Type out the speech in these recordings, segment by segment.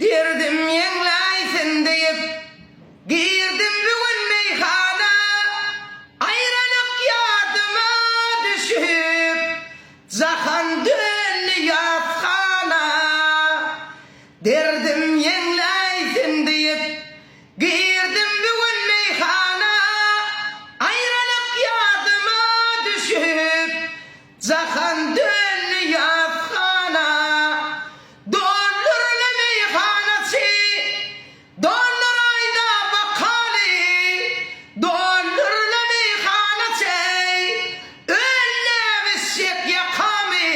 Dirdim yenlaysın deyip girdim bugün meyhana, ayrılık yadıma düşüp zahan dünya afgana. Dirdim yenlaysın deyip girdim bugün meyhana, ayrılık yadıma düşüp zahan dünya afgana. Dollurlu meyhanesi, dollur ayda bakali, dollurlu meyhanesi, öyle vissek yakami,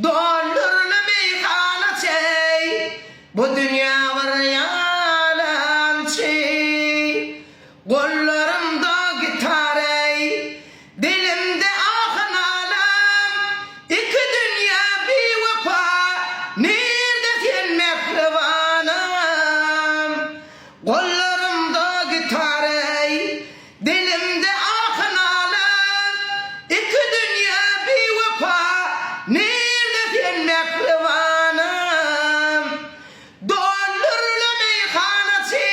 dollurlu meyhanesi, bu dünya var yalançı, kollarımda gitarey, dilimde ahın alam, iki dünya bir vefa, nerede sen mehribanım? Kollarımda gitarey, dilimde ahın alam, iki dünya bir vefa, nerede sen mehribanım? Dollurlu meyhanesi,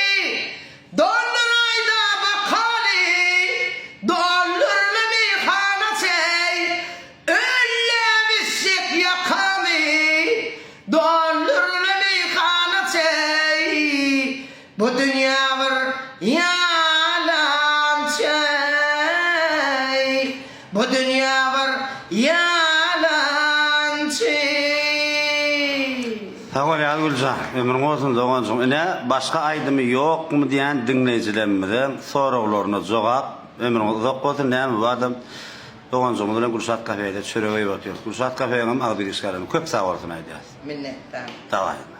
dollur ayda bakali, dollurlu meyhanesi, öyle vissek yakami, dollurlu meyhanesi, bu dünya var yalançı, bu dünya var yalançı. Tawal Gülşah, ömrün olsun zoğan soň ine başka aydymy ýokmy diýen dinleýijilerimizden sorawlaryna jogap, ömrün uzak bolsun näme badam zoğan soň bilen Gülşat kafeýde çöregeýip oturýar. Gülşat kafeýem agdyr işgärem köp sag bolsun aýdýar. Minnettar. Tawal.